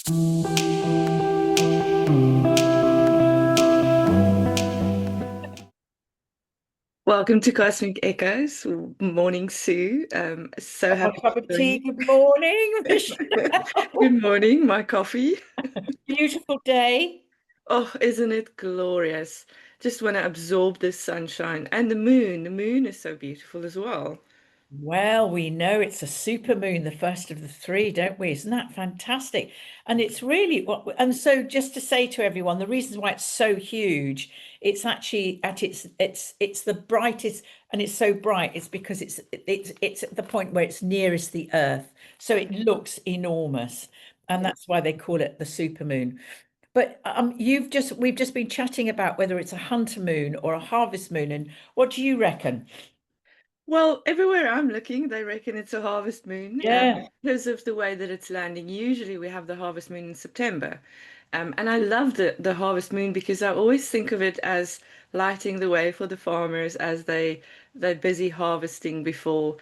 Welcome to Cosmic Echoes. Morning, Sue. So Have my happy cup of to join tea. Good morning, you. Michelle. Good morning, my coffee. Beautiful day. Oh, isn't it glorious? Just want to absorb this sunshine and the moon. The moon is so beautiful as well. Well, we know it's a super moon, the first of the three, don't we? Isn't that fantastic? And it's really and so just to say to everyone, the reasons why it's so huge, it's actually at it's the brightest, and it's so bright, it's because it's at the point where it's nearest the Earth. So it looks enormous. And Yeah. that's why they call it the super moon. But we've just been chatting about whether it's a hunter moon or a harvest moon, and what do you reckon? Well, everywhere I'm looking, they reckon it's a harvest moon Yeah. because of the way that it's landing. Usually we have the harvest moon in September. And I love the harvest moon because I always think of it as lighting the way for the farmers as they're busy harvesting before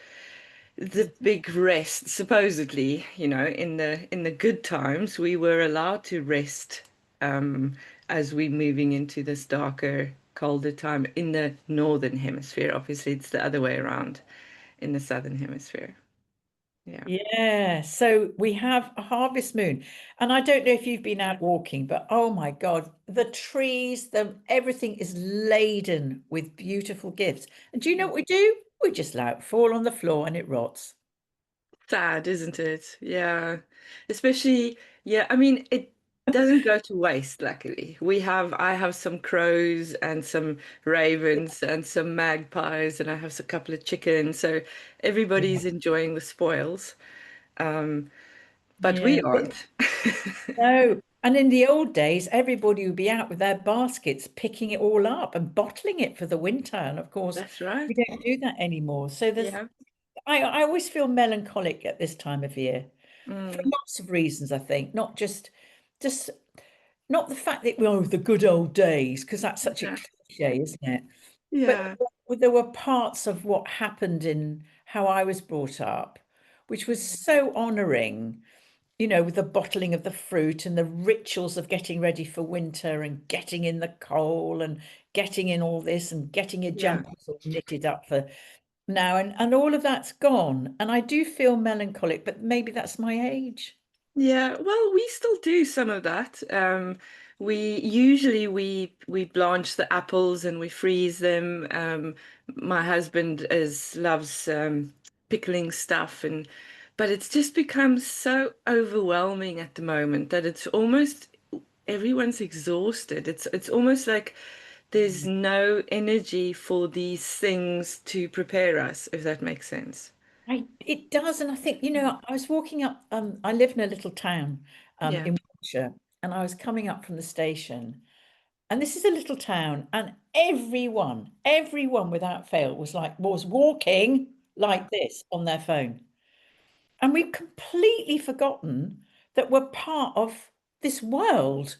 the big rest. Supposedly, in the good times, we were allowed to rest as we're moving into this darker, colder time in the northern hemisphere. Obviously, it's the other way around in the southern hemisphere. Yeah. Yeah, so we have a harvest moon, and I don't know if you've been out walking, but oh my God, the trees, the everything is laden with beautiful gifts. And do you know what we do? We just allow it fall on the floor and it rots. Sad, isn't it? Yeah. Especially, yeah, I mean, it doesn't go to waste, luckily. I have some crows and some ravens and some magpies, and I have a couple of chickens. So everybody's enjoying the spoils. Um, but we Yeah. aren't. No. And in the old days, everybody would be out with their baskets, picking it all up and bottling it for the winter. And of course, That's right. we don't do that anymore. So Yeah. I always feel melancholic at this time of year for Mm, lots of reasons, I think. Just not the fact that, well, the good old days, because that's such a exactly. cliche, isn't it? But Yeah. there were parts of what happened in how I was brought up, which was so honoring, with the bottling of the fruit and the rituals of getting ready for winter and getting in the coal and getting in all this and getting your Yeah. jumpers all knitted up for now. And all of that's gone. And I do feel melancholic, but maybe that's my age. Yeah, well, we still do some of that. We usually we blanch the apples and we freeze them. My husband is loves pickling stuff and but it's just become so overwhelming at the moment that it's almost everyone's exhausted. It's almost like there's no energy for these things to prepare us, if that makes sense. It does, and I think, I was walking up, I live in a little town Yeah. in Wiltshire, and I was coming up from the station, and this is a little town, and everyone without fail was walking like this on their phone. And we've completely forgotten that we're part of this world.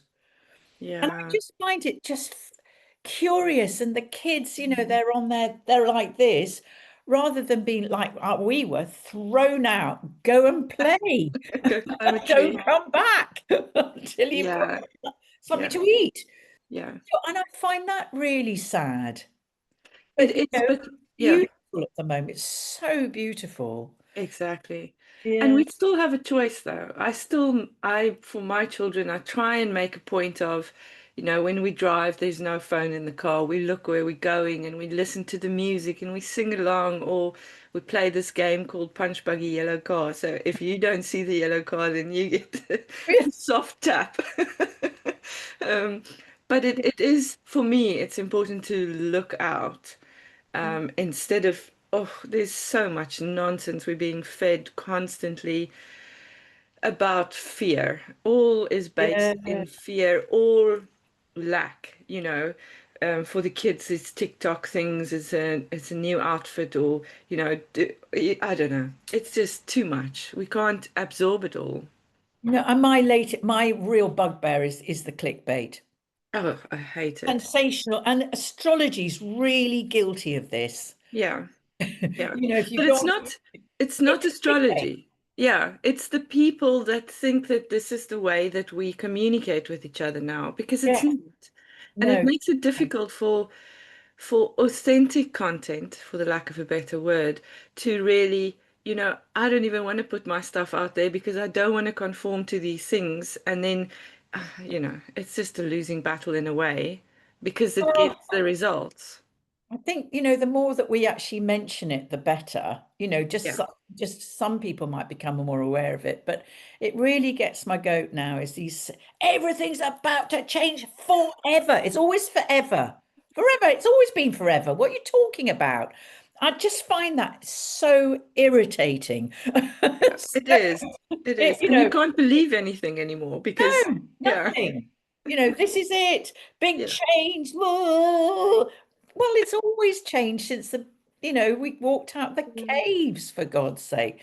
And I Yeah. just find it just curious. And the kids, they're like this, rather than being like we were thrown out, go and play, Go climb a don't tree. come back until you've Yeah. got something Yeah. to eat. Yeah. And I find that really sad. It But, is, but yeah, beautiful at the moment. It's so beautiful. exactly. And Yeah. we still have a choice though. For my children, I try and make a point of, when we drive, there's no phone in the car. We look where we're going and we listen to the music and we sing along or we play this game called Punch Buggy Yellow Car. So if you don't see the yellow car, then you get a soft tap. Um, but it is, for me, it's important to look out. Instead of, oh, there's so much nonsense we're being fed constantly about fear. All is based Yeah. in fear or lack, For the kids, it's TikTok things, it's a new outfit, or I don't know. It's just too much. We can't absorb it all. No, and my real bugbear is the clickbait. Oh, I hate it. Sensational, and astrology's really guilty of this. Yeah, yeah. If you But go it's on, not. It's not it's clickbait. astrology. Yeah, it's the people that think that this is the way that we communicate with each other now, because it's Yeah, not. And it no. makes it difficult for authentic content, for the lack of a better word, to really, I don't even want to put my stuff out there because I don't want to conform to these things. And then, it's just a losing battle in a way because it Well, gets the results. I think, the more that we actually mention it, the better. Yeah. Just some people might become more aware of it, but it really gets my goat now is these everything's about to change forever. It's always forever. Forever. It's always been forever. What are you talking about? I just find that so irritating. Yeah, it is. It It, is. And you can't believe anything anymore because, no, yeah, nothing. This is it. Big yeah. change. Whoa. Well, it's always changed since we walked out the Mm, caves, for God's sake.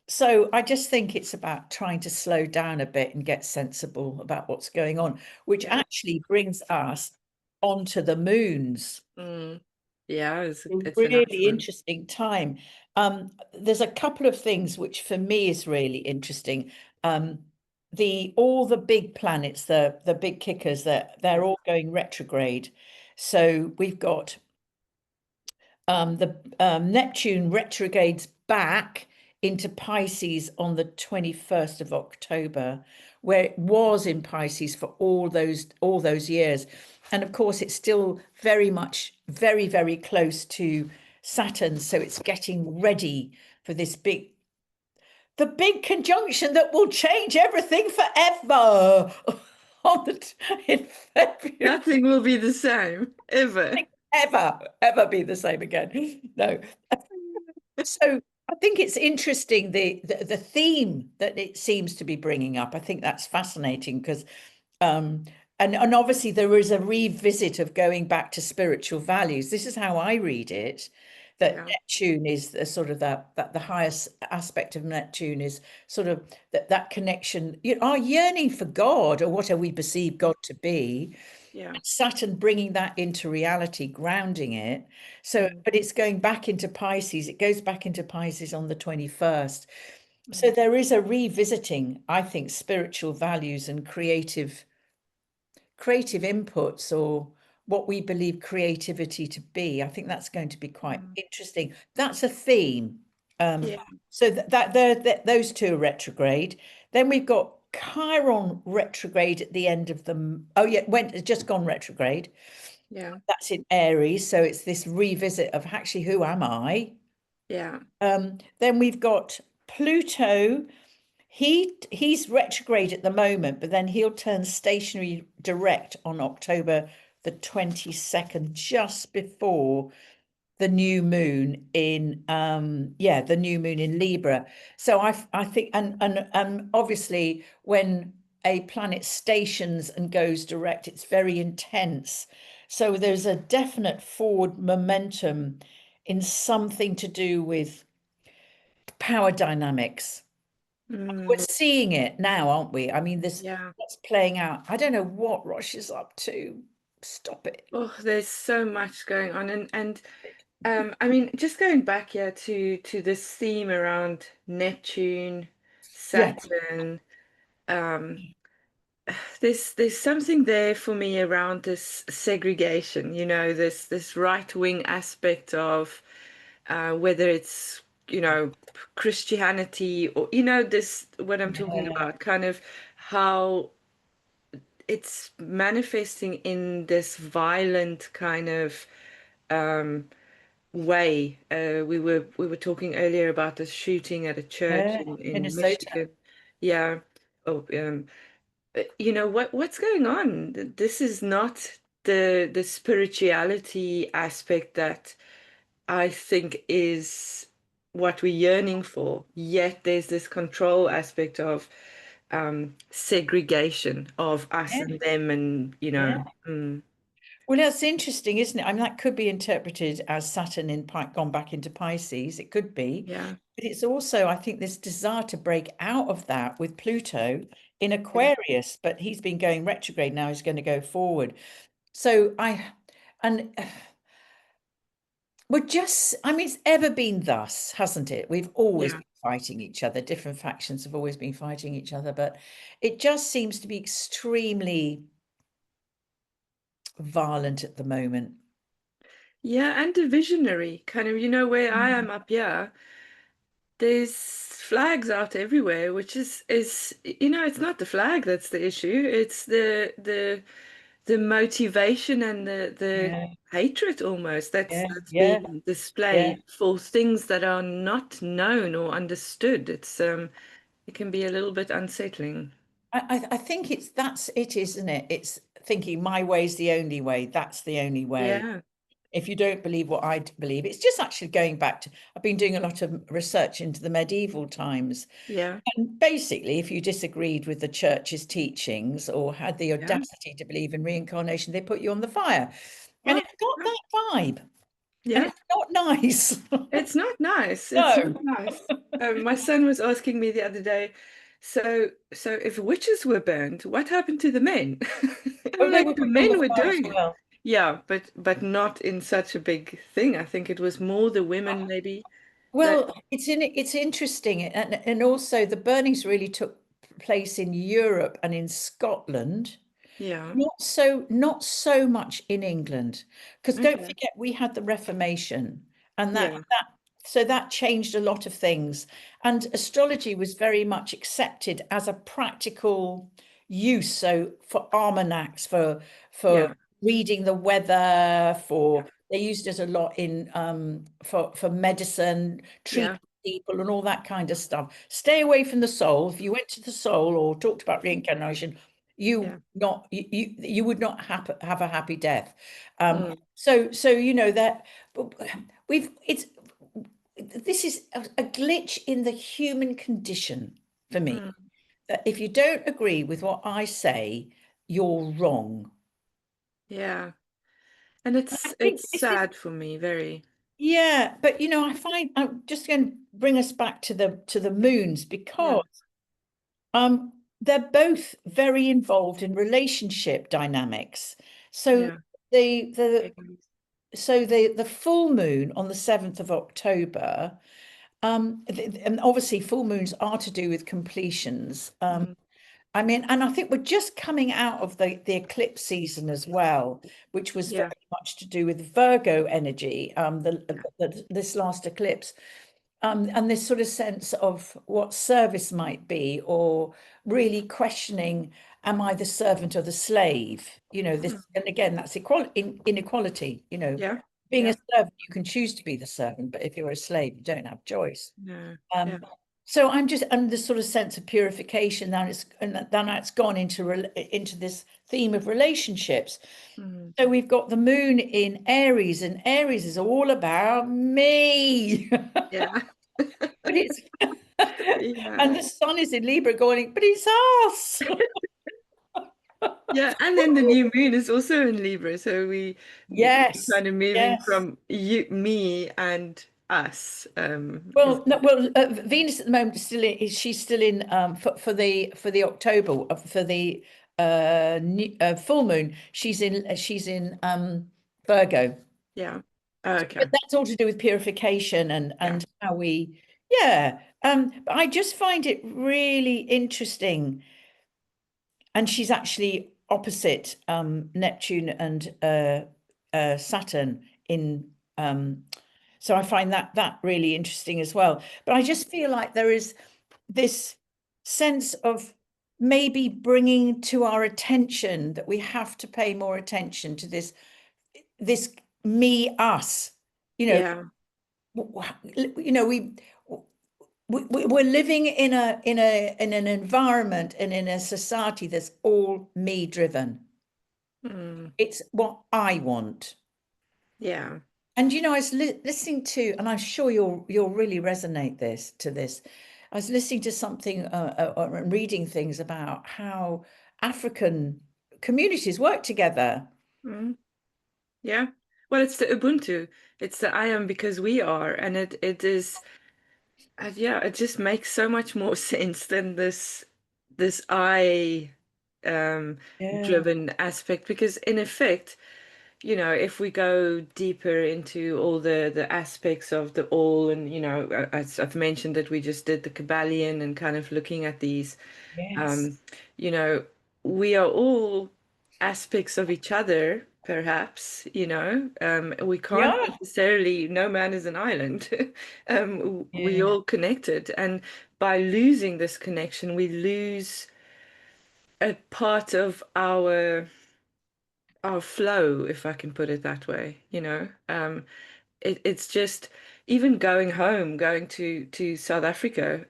So I just think it's about trying to slow down a bit and get sensible about what's going on, which yeah. actually brings us onto the moons. Mm. Yeah, A it's a nice really one. interesting time. There's a couple of things which for me is really interesting. Um, the all the big planets, the big kickers, that they're Yeah. all going retrograde. So we've got the Neptune retrogrades back into Pisces on the 21st of October, where it was in Pisces for all those years. And of course, it's still very much very, very close to Saturn. So it's getting ready for the big conjunction that will change everything forever in February. Nothing will be the same ever. Ever be the same again. No. So I think it's interesting the theme that it seems to be bringing up. I think that's fascinating because um and obviously there is a revisit of going back to spiritual values. This is how I read it, that Yeah. Neptune is the sort of that the highest aspect of Neptune is sort of that connection, our yearning for God, or what we perceive God to be, Yeah. Saturn bringing that into reality, grounding it. So, Mm, but it's going back into Pisces. It goes back into Pisces on the 21st. So mm, there is a revisiting, I think, spiritual values and creative inputs, or what we believe creativity to be. I think that's going to be quite mm. interesting. That's a theme. Um, Yeah. so those two are retrograde. Then we've got Chiron retrograde at the end of the. Oh yeah, it's just gone retrograde. Yeah. That's in Aries, so it's this revisit of actually who am I. Yeah. Then we've got Pluto. He's retrograde at the moment, but then he'll turn stationary direct on October the 22nd, just before the new moon in the new moon in Libra. So I think, and obviously when a planet stations and goes direct, it's very intense. So there's a definite forward momentum in something to do with power dynamics. We're Mm, seeing it now, aren't we? I mean, this yeah. that's playing out. I don't know what Rosh is up to. Stop it. Oh, there's so much going on, and I mean, just going back here to this theme around Neptune, Yeah. Saturn. Um, there's something there for me around this segregation, this right wing aspect of whether it's, Christianity or, this what I'm talking Yeah. about, kind of how it's manifesting in this violent kind of um, way. We were talking earlier about the shooting at a church Yeah. in Minnesota. Michigan. Yeah. Oh, what's going on? This is not the spirituality aspect that I think is what we're yearning for. Yet there's this control aspect of segregation of us Yeah. and them, and Yeah. mm, Well, that's interesting, isn't it? I mean, that could be interpreted as Saturn gone back into Pisces. It could be. yeah, But it's also, I think, this desire to break out of that with Pluto in yeah, Aquarius, but he's been going retrograde now, he's going to go forward. So and we're just, I mean, it's ever been thus, hasn't it? We've always yeah, been fighting each other. Different factions have always been fighting each other, but it just seems to be extremely violent at the moment. Yeah, and a visionary kind of, where I am up here, there's flags out everywhere, which is it's not the flag that's the issue. It's the motivation and the Yeah, hatred almost yeah, that's yeah, being yeah. displayed for things that are not known or understood. It can be a little bit unsettling. I think that's it, isn't it? It's thinking my way's the only way. That's the only way. Yeah, If you don't believe what I believe, it's just actually going back to, I've been doing a lot of research into the medieval times. yeah, And basically, if you disagreed with the church's teachings or had the yeah. audacity to believe in reincarnation, they put you on the fire. And What? it's got that vibe. And Yeah. it's not nice. It's not nice. It's not No. nice. My son was asking me the other day, so if witches were burned, what happened to the men? Oh, I'm they like, were the put on men the were fire as doing it. well. Yeah, but not in such a big thing. I think it was more the women maybe that Well, it's interesting, and also the burnings really took place in Europe and in Scotland. yeah. Not so much in England, because don't Okay. forget we had the Reformation, and Yeah. that changed a lot of things. And astrology was very much accepted as a practical use. So for almanacs, for Yeah. reading the weather, for they used it a lot in for medicine, Yeah. treat people, and all that kind of stuff. Stay away from the soul. If you went to the soul or talked about reincarnation, Yeah. you would not have a happy death. Mm, So that we've it's this is a glitch in the human condition for me. mm, That if you don't agree with what I say, you're wrong. yeah. And I think it's this is sad for me, very. yeah, but I find I'm just going to bring us back to the moons Yeah. because they're both very involved in relationship dynamics. So Yeah. the the full moon on the 7th of October, and obviously full moons are to do with completions. Mm, I mean, and I think we're just coming out of the eclipse season as well, which was very yeah. much to do with Virgo energy, Yeah. this last eclipse. And this sort of sense of what service might be, or really questioning, am I the servant or the slave? This, Mm, and again, that's inequality. yeah. Being a Yeah. servant, you can choose to be the servant, but if you're a slave, you don't have choice. No. Yeah. So I'm just under this sort of sense of purification. Now it's gone into this theme of relationships. Mm, So we've got the moon in Aries, and Aries is all about me. yeah. But it's Yeah. and the sun is in Libra going, but it's us. Yeah, and then the new moon is also in Libra, so we Yes, kind of moving yes. from you, me, and us. Venus at the moment she's still in for the October for the full moon. She's in Virgo. Yeah. Oh, But okay. that's all to do with purification and Yeah. how we, yeah. But I just find it really interesting, and she's actually opposite Neptune and Saturn in so I find that really interesting as well. But I just feel like there is this sense of maybe bringing to our attention that we have to pay more attention to this me us. You know, Yeah. you know we're living in an environment and in a society that's all me driven. Mm, It's what I want. yeah. And I was listening to, and I'm sure you'll really resonate this. I was listening to something, reading things about how African communities work together. Mm, yeah. Well, it's the Ubuntu. It's the I am because we are, and it is. Yeah, it just makes so much more sense than this I um Yeah. driven aspect because in effect. you know, if we go deeper into all the aspects of the all, and you know, as I've mentioned that we just did the Kabbalion and kind of looking at these, Yes. um, you know, we are all aspects of each other, perhaps, you know. We can't Yeah. necessarily, no man is an island. We Yeah. all connected, and by losing this connection, we lose a part of our flow, if I can put it that way, you know. It's just even going home, going to South Africa,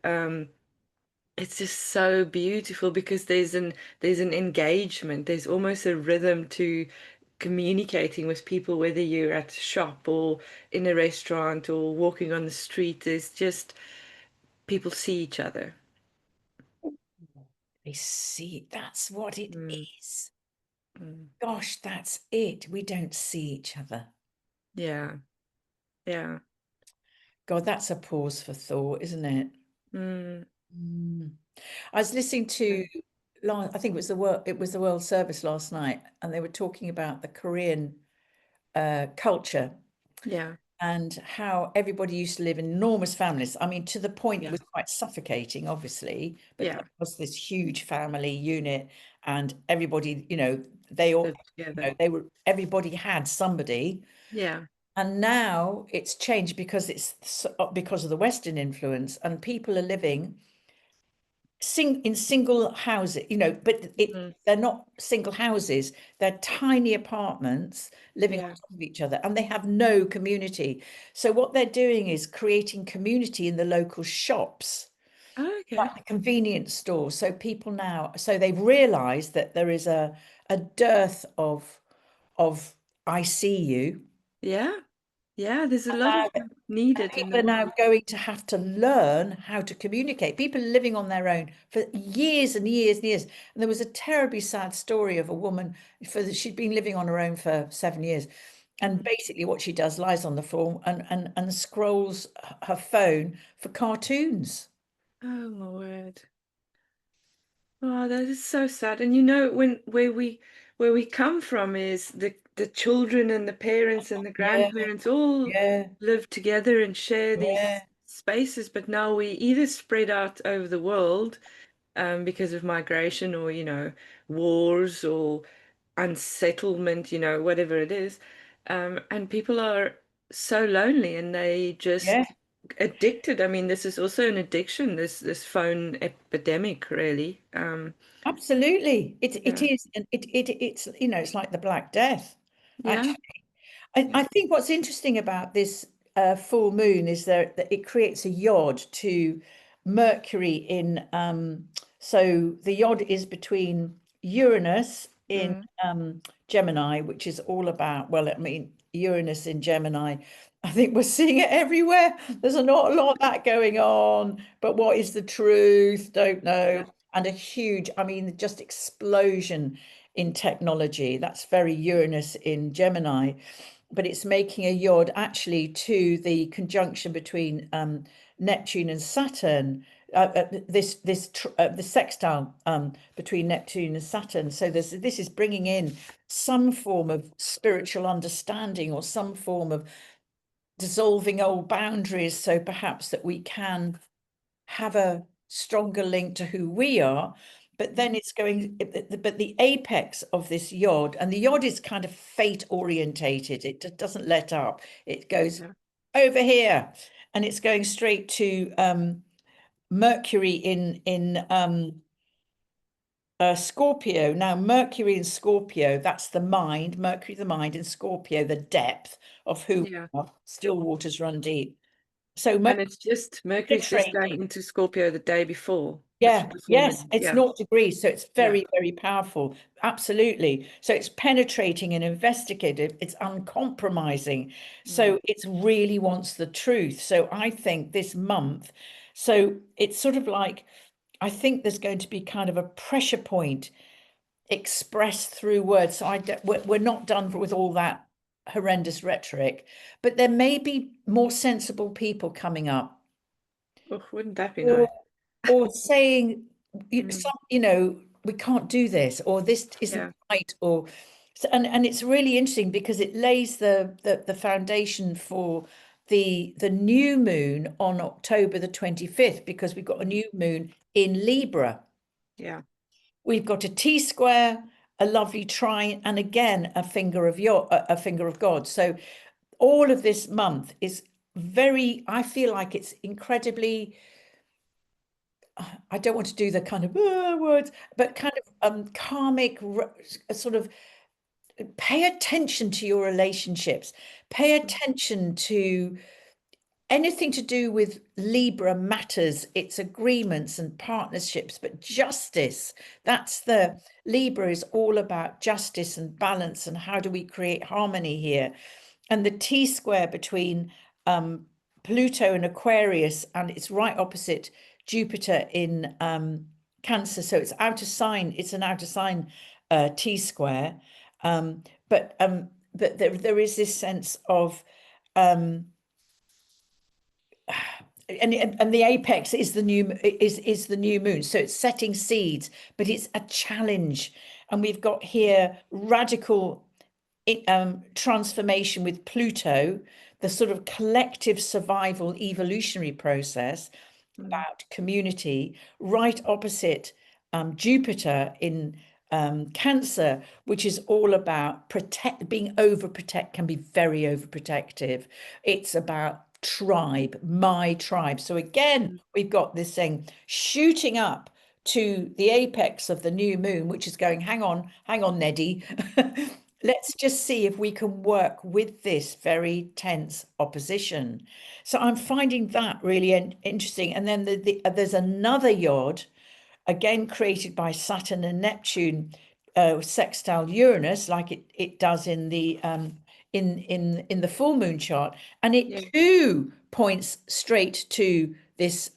it's just so beautiful because there's an engagement, there's almost a rhythm to communicating with people, whether you're at a shop or in a restaurant or walking on the street. There's just people see each other. They see, that's what it Mm, is. mm. Gosh, that's it. We don't see each other. Yeah, yeah. God, that's a pause for thought, isn't it? Mm, Mm. I was listening yeah, to, I think it was the World Service last night, and they were talking about the Korean culture yeah, and how everybody used to live in enormous families. I mean, to the point it yeah, was quite suffocating, obviously, but there yeah. was this huge family unit, and everybody, they all, Live together. everybody had somebody. Yeah. And now it's changed because because of the Western influence, and people are living in single houses, but Mm, they're not single houses, they're tiny apartments living on yeah. top of each other, and they have no community. So what they're doing is creating community in the local shops, Oh, like okay. the convenience store. So people now, so they've realized that there is a dearth of I see you. Yeah. Yeah. There's a lot of Now that needed in the people are now world. going to have to learn how to communicate. People are living on their own for years and years and years. And there was a terribly sad story of a woman she'd been living on her own for 7 years. And Mm. basically what she does, lies on the floor and scrolls her phone for cartoons. Oh my word. Oh, that is so sad. And you know, when where we come from is the children and the parents and the Yeah, grandparents all yeah, live together and share these yeah, spaces, but now we either spread out over the world because of migration or, you know, wars or unsettlement, you know, whatever it is. And people are so lonely and they yeah. just addicted. I mean, this is also an addiction, this phone epidemic, really. Absolutely. It Yeah. is, and it's it's like the Black Death, Yeah. actually. I, Yeah. I think what's interesting about this full moon is that it creates a yod to Mercury in so the yod is between Uranus in Mm. Gemini, which is all about, well, I mean, Uranus in Gemini. I think we're seeing it everywhere. There's not a lot of that going on, but what is the truth? Don't Yeah. know. And a huge, I mean, just explosion in technology. That's very Uranus in Gemini, but it's making a yod actually to the conjunction between Neptune and Saturn. The sextile between Neptune and Saturn. So this is bringing in some form of spiritual understanding or some form of dissolving old boundaries, so perhaps that we can have a stronger link to who we are. But then it's going, but the apex of this yod, and the yod is kind of fate orientated. It doesn't let up. It goes Yeah. over here, and it's going straight to Mercury in Scorpio. Now, Mercury in Scorpio, that's the mind. Mercury, the mind, in Scorpio, the depth of who Yeah. we are. Still waters run deep. So And Mercury it's just Mercury's just going penetrating. into Scorpio the day before the Yeah, full yes, moon. it's Yeah. 0 degrees, so it's Yeah. very, very powerful. Absolutely. So it's penetrating and investigative, it's uncompromising. Mm. So it really wants the truth. So I think this month, so it's sort of like, I think there's going to be kind of a pressure point expressed through words. So we're not done with all that horrendous rhetoric, but there may be more sensible people coming up, Oh, wouldn't that be or nice? or saying Mm. some, we can't do this, or this isn't Yeah. right, or So, and it's really interesting because it lays the foundation for the new moon on October the 25th, because we've got a new moon in Libra. Yeah. We've got a T square, a lovely trine, and again a finger of a finger of God. So all of this month is very, I feel like it's incredibly, I don't want to do the kind of words, but kind of karmic, sort of pay attention to your relationships, pay attention to anything to do with Libra matters, its agreements and partnerships, but justice. That's the Libra is all about justice and balance, and how do we create harmony here? And the T square between Pluto and Aquarius, and it's right opposite Jupiter in Cancer. So it's out of sign, it's an out of sign T square. But there is this sense of and the apex is the new moon, so it's setting seeds, but it's a challenge. And we've got here radical transformation with Pluto, the sort of collective survival evolutionary process about community, right opposite Jupiter in Cancer, which is all about being overprotect, can be very overprotective. It's about tribe, my tribe. So again, we've got this thing shooting up to the apex of the new moon, which is going, hang on, Neddy. Let's just see if we can work with this very tense opposition. So I'm finding that really interesting. And then there's another yod, again created by Saturn and Neptune, sextile Uranus, like it does in the in the full moon chart, and it too points straight to this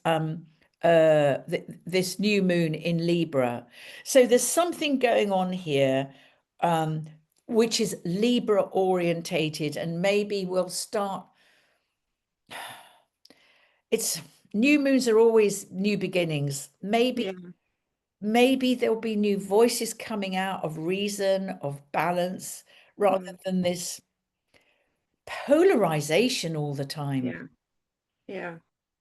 this new moon in Libra. So there's something going on here, which is Libra orientated, and maybe we'll start. It's new moons are always new beginnings. Maybe there'll be new voices coming out of reason, of balance, rather than this polarization all the time. Yeah. Yeah.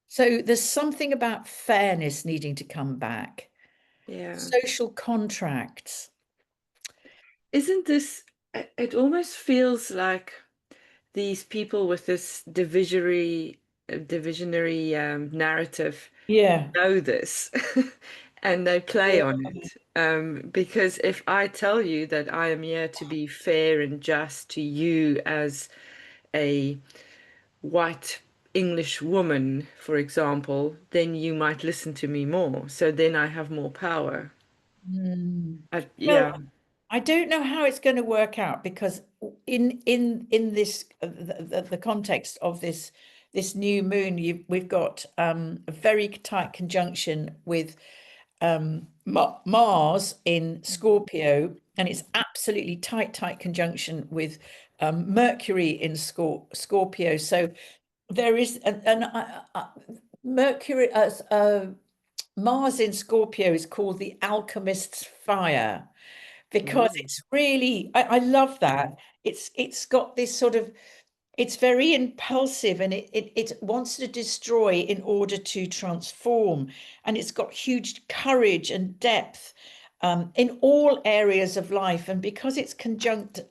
So there's something about fairness needing to come back. Yeah. Social contracts. Isn't this, it almost feels like these people with this divisionary narrative Yeah. know this and they play on it. Because if I tell you that I am here to be fair and just to you as a white English woman, for example, then you might listen to me more. So then I have more power. Yeah, Well, I don't know how it's going to work out, because in this the context of this new moon, we've got a very tight conjunction with Mars in Scorpio, and it's absolutely tight conjunction with Mercury in Scorpio. So there is Mercury as Mars in Scorpio is called the alchemist's fire, because it's really, I love that. It's got this sort of, it's very impulsive, and it wants to destroy in order to transform. And it's got huge courage and depth in all areas of life. And because it's conjunct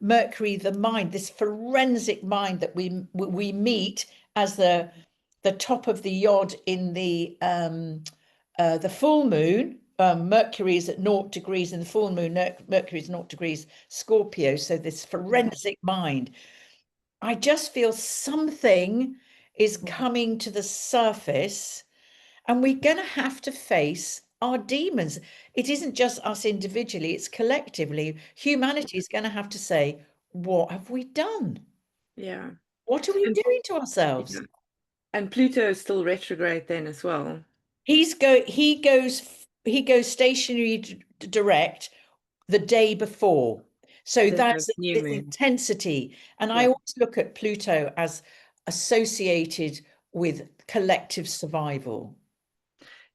Mercury, the mind, this forensic mind that we meet as the top of the yod in the full moon. Mercury is at 0 degrees in the full moon. Mercury is 0 degrees Scorpio. So this forensic mind. I just feel something is coming to the surface, and we're going to have to face our demons. It isn't just us individually, it's collectively. Humanity is going to have to say, what have we done? yeah. What are we And doing to yeah. ourselves? And Pluto is still retrograde then as well. He goes stationary direct the day before. So The that's new this moon. intensity. And I Yeah. always look at Pluto as associated with collective survival.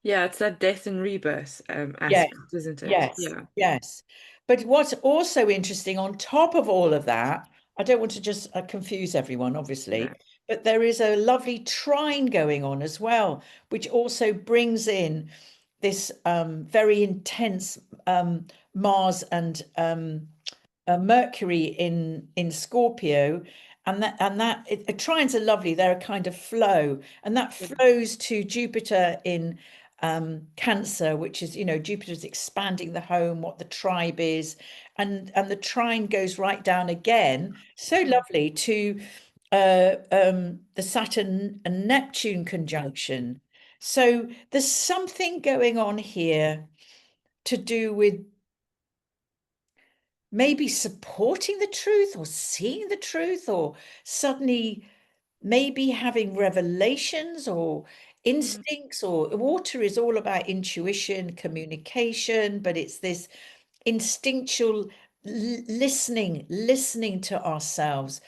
Yeah, it's that death and rebirth Yes, aspect, isn't it? yes, Yeah. yes. But what's also interesting on top of all of that, I don't want to just confuse everyone, No. obviously, but there is a lovely trine going on as well, which also brings in this very intense Mars and Mercury in Scorpio, trines are lovely. They're a kind of flow, and that Yeah. flows to Jupiter in Cancer, which is, Jupiter's expanding the home, what the tribe is, and the trine goes right down again. So Mm. lovely to the Saturn and Neptune conjunction. So there's something going on here to do with maybe supporting the truth or seeing the truth or suddenly maybe having revelations or Mm. instincts. Or water is all about intuition, communication, but it's this instinctual listening to ourselves.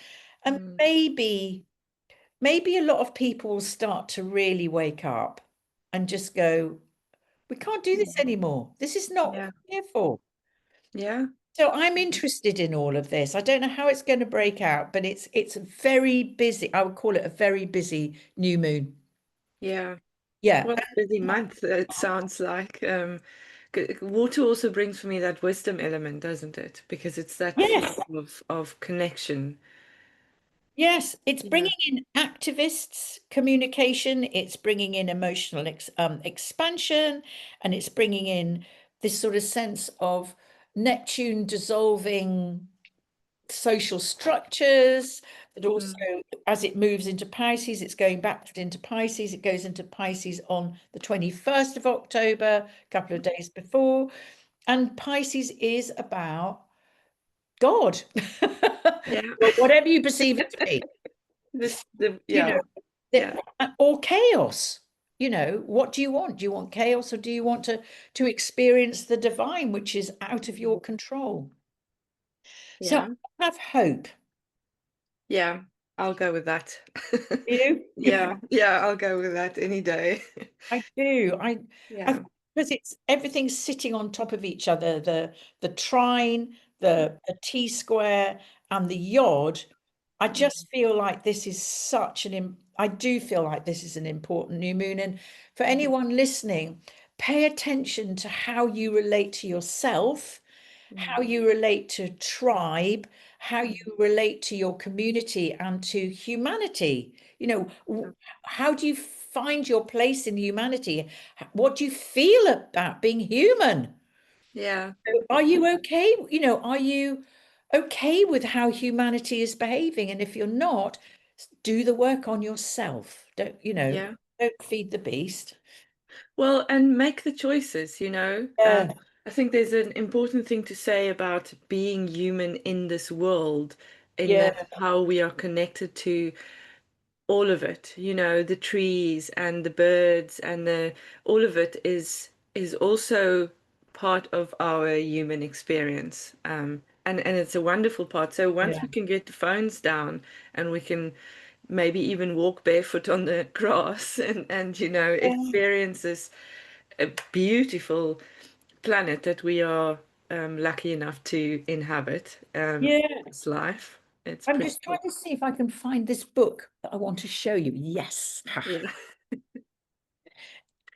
And Mm. maybe a lot of people will start to really wake up and just go, we can't do this Mm. anymore. This is not what Yeah. we're here for. Yeah. So I'm interested in all of this. I don't know how it's going to break out, but it's very busy. I would call it a very busy new moon. Yeah. Yeah. What a busy month it sounds like. Water also brings for me that wisdom element, doesn't it? Because it's that Yes. flow of connection. Yes. It's Yeah. bringing in activists, communication. It's bringing in emotional expansion, and it's bringing in this sort of sense of Neptune dissolving social structures, but also Mm. as it moves into Pisces, it's going back into Pisces. It goes into Pisces on the 21st of October, a couple of days before. And Pisces is about God, Yeah. or whatever you perceive it to be, you Yeah. know, Yeah. or chaos. What do you want? Do you want chaos, or do you want to experience the divine, which is out of your control? So Yeah. I have hope. Yeah. I'll go with that. You? Yeah. Yeah, I'll go with that any day. I do. I Yeah. because it's everything's sitting on top of each other. The trine, the T square, and the yod. I Mm. just feel like this is I do feel like this is an important new moon. And for Mhm. anyone listening, pay attention to how you relate to yourself, how Mm. you relate to tribe, how you Mm. relate to your community and to humanity. How do you find your place in humanity? What do you feel about being human? Yeah. Are you okay? Are you okay with how humanity is behaving? And if you're not, do the work on yourself. Yeah. Don't feed the beast. Well, and make the choices, you know. Yeah, I think there's an important thing to say about being human in this world, in yeah, that how we are connected to all of it, you know, the trees and the birds and the all of it is also part of our human experience. And it's a wonderful part. So once yeah, we can get the phones down and we can maybe even walk barefoot on the grass and you know yeah, experience this beautiful planet that we are lucky enough to inhabit yeah. this life. It's I'm pretty just trying cool. to see if I can find this book that I want to show you. Yes. Yeah.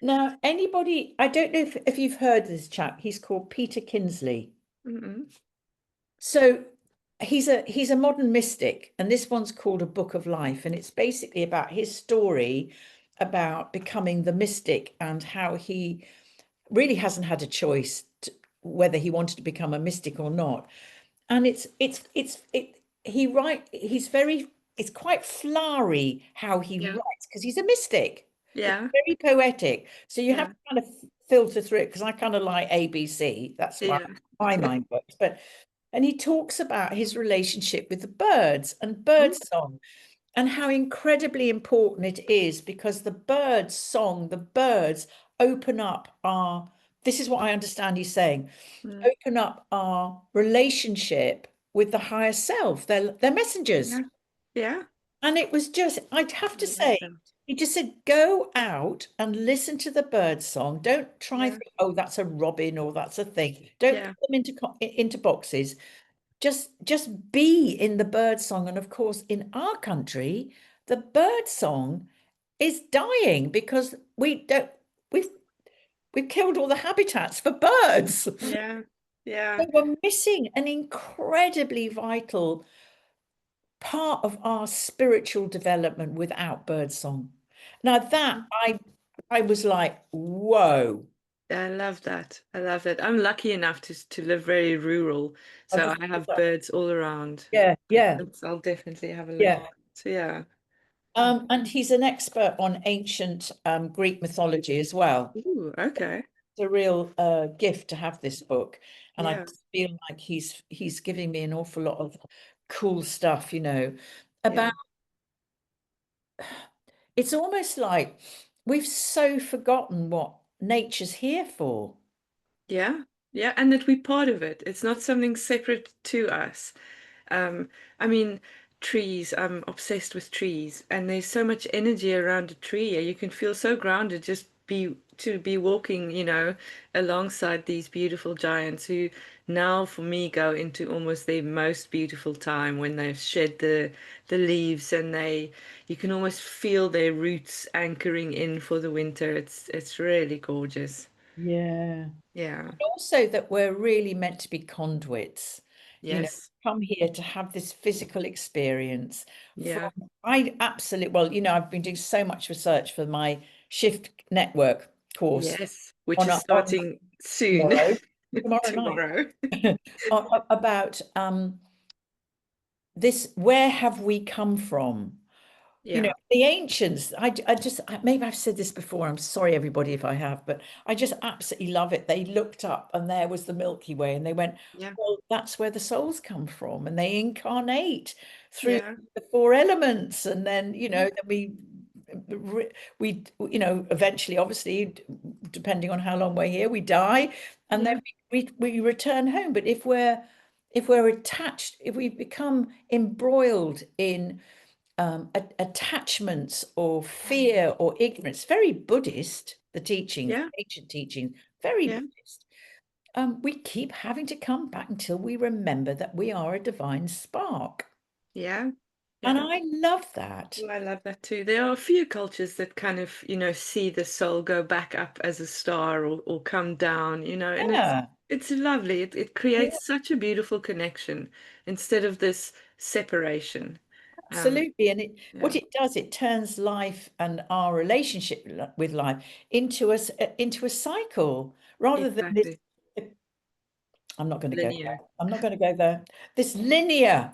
Now, I don't know if you've heard of this chap. He's called Peter Kinsley. Mm-mm. So he's a modern mystic, and this one's called A Book of Life, and it's basically about his story about becoming the mystic and how he really hasn't had a choice whether he wanted to become a mystic or not. And he's very it's quite flowery how he Yeah. writes because he's a mystic. It's Yeah. very poetic. So you have Yeah. to kind of filter through it because I kind of like ABC. That's why Yeah. my mind works. And he talks about his relationship with the birds and Mm, birdsong and how incredibly important it is because the birds' song, the birds open up this is what I understand he's saying, mm. open up our relationship with the higher self. They're messengers. Yeah. Yeah. And it was just, I'd have I to love say, that. he just said, go out and listen to the bird song. Don't try and Yeah. think, oh, that's a robin or that's a thing. Don't Yeah. put them into boxes. Just be in the bird song. And of course, in our country, the bird song is dying because we've we've killed all the habitats for birds. Yeah. So Yeah. we're missing an incredibly vital part of our spiritual development without birdsong. Now that I was like, whoa. I love that. I love that. I'm lucky enough to live very rural, I so just I have birds all around. yeah, yeah, I'll definitely have a look. yeah. So yeah. And he's an expert on ancient Greek mythology as well. Ooh, okay. It's a real gift to have this book, and I Yeah. feel like he's giving me an awful lot of cool stuff, Yeah. about it's almost like we've so forgotten what nature's here for. Yeah. Yeah. And that we're part of it. It's not something separate to us. Um, I mean, trees, I'm obsessed with trees, and there's so much energy around a tree. You can feel so grounded just be walking, alongside these beautiful giants who now for me go into almost their most beautiful time when they've shed the leaves and you can almost feel their roots anchoring in for the winter. It's really gorgeous. Yeah. Yeah. Also that we're really meant to be conduits, Yes. come here to have this physical experience from Yeah. I absolutely well, I've been doing so much research for my Shift Network course Yes. Which on is on starting soon. tomorrow, tomorrow night, Tomorrow. about this, where have we come from? Yeah. The ancients, maybe I've said this before. I'm sorry, everybody, if I have, but I just absolutely love it. They looked up and there was the Milky Way and they went, Yeah. well, that's where the souls come from. And they incarnate through Yeah. the four elements. And then, Yeah. then we, eventually, obviously, depending on how long we're here, we die and then Yeah. we return home. But if we're attached, if we become embroiled in attachments or fear or ignorance, very Buddhist, the teachings, Yeah. ancient teachings, very Yeah. Buddhist. We keep having to come back until we remember that we are a divine spark. Yeah. And Yeah. I love that. Well, I love that too. There are a few cultures that kind of, see the soul go back up as a star or come down, and Yeah, it's lovely. It creates such a beautiful connection instead of this separation. Um, absolutely. And what yeah, it does, it turns life and our relationship with life into a cycle rather than this. exactly. I'm not going to go there. Linear. I'm not going to go there. This linear,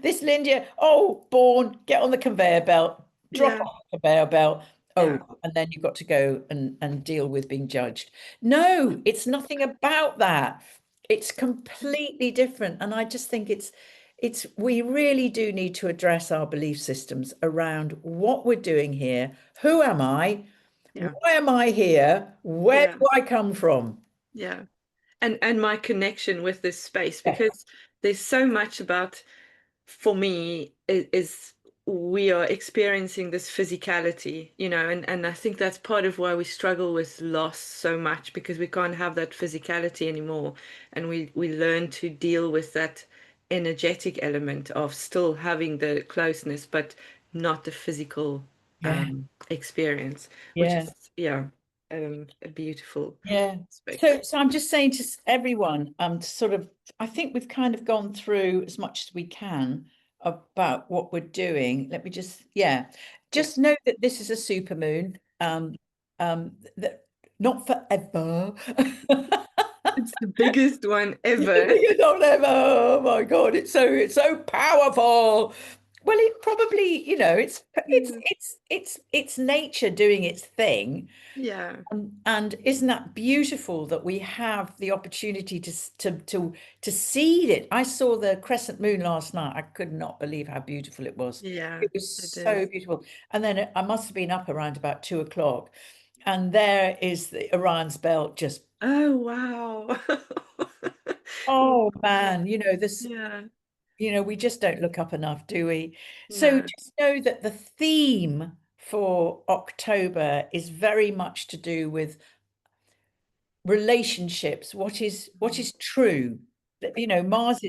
this linear, oh, born, get on the conveyor belt, drop Yeah. off the conveyor belt. Yeah. Oh, and then you've got to go and deal with being judged. No, it's nothing about that. It's completely different. And I just think we really do need to address our belief systems around what we're doing here. Who am I? Yeah. Why am I here? Where Yeah. do I come from? Yeah. And my connection with this space Yeah. because there's so much about for me is we are experiencing this physicality, and I think that's part of why we struggle with loss so much because we can't have that physicality anymore, and we learn to deal with that energetic element of still having the closeness but not the physical Yeah. experience, which Yeah. is yeah, a beautiful Yeah. aspect. So I'm just saying to everyone, sort of, I think we've kind of gone through as much as we can about what we're doing. Let me Yeah. just know that this is a super moon. That not forever. It's the biggest one ever. You don't ever. Oh my God, it's so powerful. Well, it probably, Yeah. it's nature doing its thing. Yeah. And isn't that beautiful that we have the opportunity to see it? I saw the crescent moon last night. I could not believe how beautiful it was. Yeah, It was it so is. beautiful. And then I must have been up around about 2 o'clock, and there is the Orion's belt just, Oh, wow. oh Wow. man, this, Yeah. we just don't look up enough, do we? So No. just know that the theme for October is very much to do with relationships. What is true? You know, Mars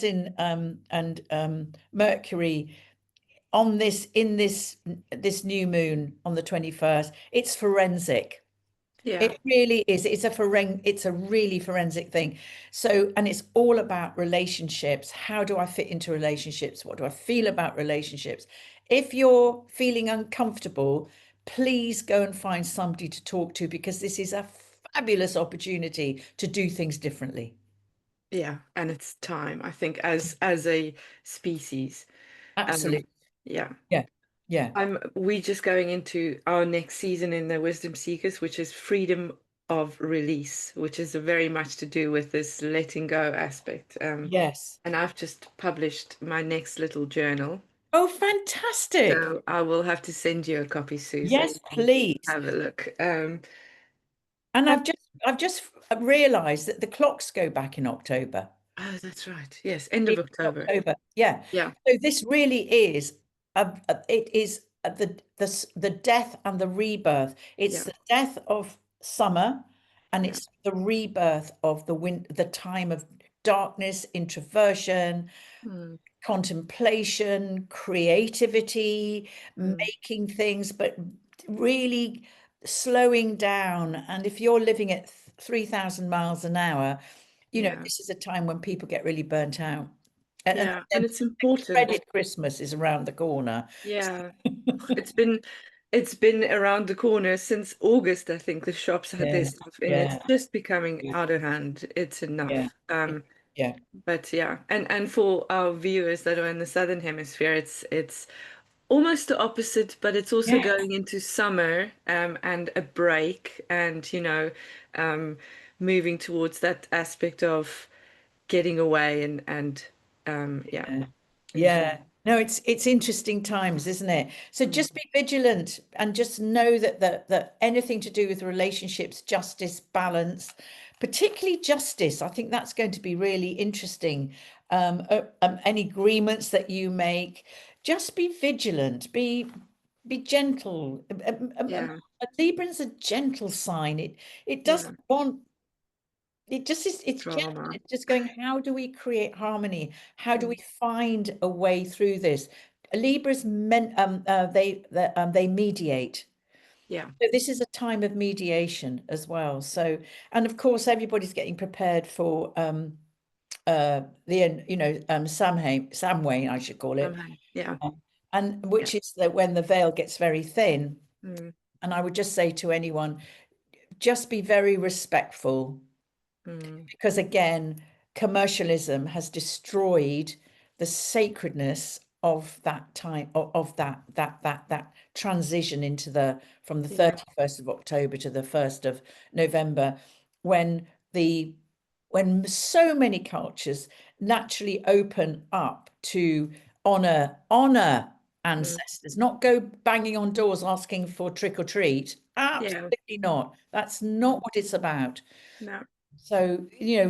in and Mercury on this this new moon on the 21st. It's forensic. Yeah. It really is. It's a really forensic thing. So, and it's all about relationships. How do I fit into relationships? What do I feel about relationships? If you're feeling uncomfortable, please go and find somebody to talk to, because this is a fabulous opportunity to do things differently. Yeah, and it's time, I think, as a species. Absolutely. Yeah. Yeah. Yeah. We just going into our next season in the Wisdom Seekers, which is freedom of release, which is very much to do with this letting go aspect. Yes. And I've just published my next little journal. Oh, fantastic. So I will have to send you a copy, Sue, so Yes, you can please. have a look. And Have- I've just realized that the clocks go back in October. oh, that's right. Yes, end of In October. October. Yeah. Yeah, So this really is it is the death and the rebirth. It's yeah, the death of summer, and yeah. it's the rebirth of the time of darkness, introversion, Mm, contemplation, creativity, mm, making things, but really slowing down. And if you're living at 3,000 miles an hour, you know, yeah, this is a time when people get really burnt out. And yeah. then And it's the important. dreaded Christmas is around the corner. Yeah. It's been around the corner since August, I think the shops had Yeah, their stuff and it's yeah, just becoming yeah, out of hand. It's yeah, enough. yeah, But yeah, and for our viewers that are in the Southern Hemisphere, it's almost the opposite, but it's also yeah, going into summer, and a break and, um, moving towards that aspect of getting away and yeah, yeah. enjoy. Yeah. No, it's interesting times, isn't it? So Mm, just be vigilant and just know that anything to do with relationships, justice, balance, particularly justice, I think that's going to be really interesting. Any agreements that you make, just be vigilant, be gentle. yeah, A Libra's a gentle sign. It yeah, doesn't want it just is, it's gentle. drama. It's just going, how do we create harmony? How do we Mm, find a way through this? Libras meant they mediate. yeah, So this is a time of mediation as well. So, and of course everybody's getting prepared for Samhain, I should call it. somehow. Yeah, And yeah. which is that when the veil gets very thin. Mm, And I would just say to anyone, just be very respectful, mm, because again, commercialism has destroyed the sacredness of that time of that transition into the from the yeah, 31st of October to the 1st of November, when the when so many cultures naturally open up to honor mm, ancestors, not go banging on doors asking for trick or treat. yeah. Absolutely not. That's not Mm, what it's about. no. So,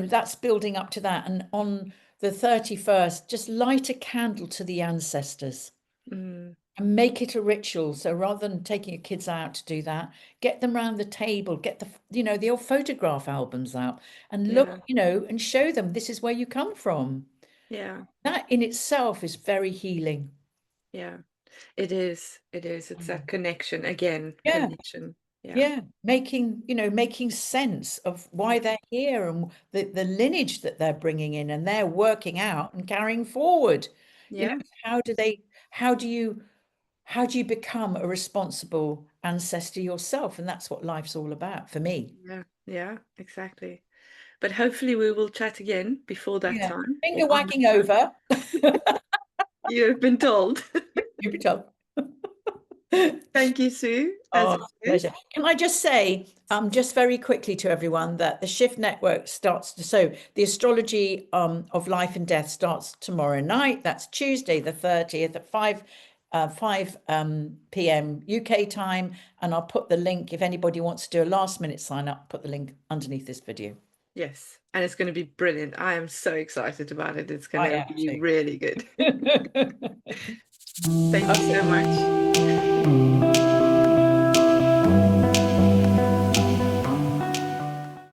that's building up to that. And on the 31st, just light a candle to the ancestors Mm, and make it a ritual. So rather than taking your kids out to do that, get them around the table, get the old photograph albums out and look, yeah, and show them this is where you come from. yeah, That in itself is very healing. yeah. It is. It is. It's that connection again. Yeah. Connection. Yeah. Yeah, making sense of why Yeah. they're here and the lineage that they're bringing in, and they're working out and carrying forward. Yeah. How do they, how do you, how do you become a responsible ancestor yourself? And that's what life's all about for me. Yeah. Yeah. Exactly. But hopefully we will chat again before that Yeah. time Finger or on that wagging time. over. You have been told. You be told. Thank you, Sue, as Oh, always. pleasure. Can I just say, just very quickly to everyone that the Shift Network so the astrology of life and death starts tomorrow night. That's Tuesday, the 30th at 5 p.m. UK time. And I'll put the link if anybody wants to do a last minute sign up, put the link underneath this video. Yes. And it's going to be brilliant. I am so excited about it. It's going I to am be too. really good. Thank you so much.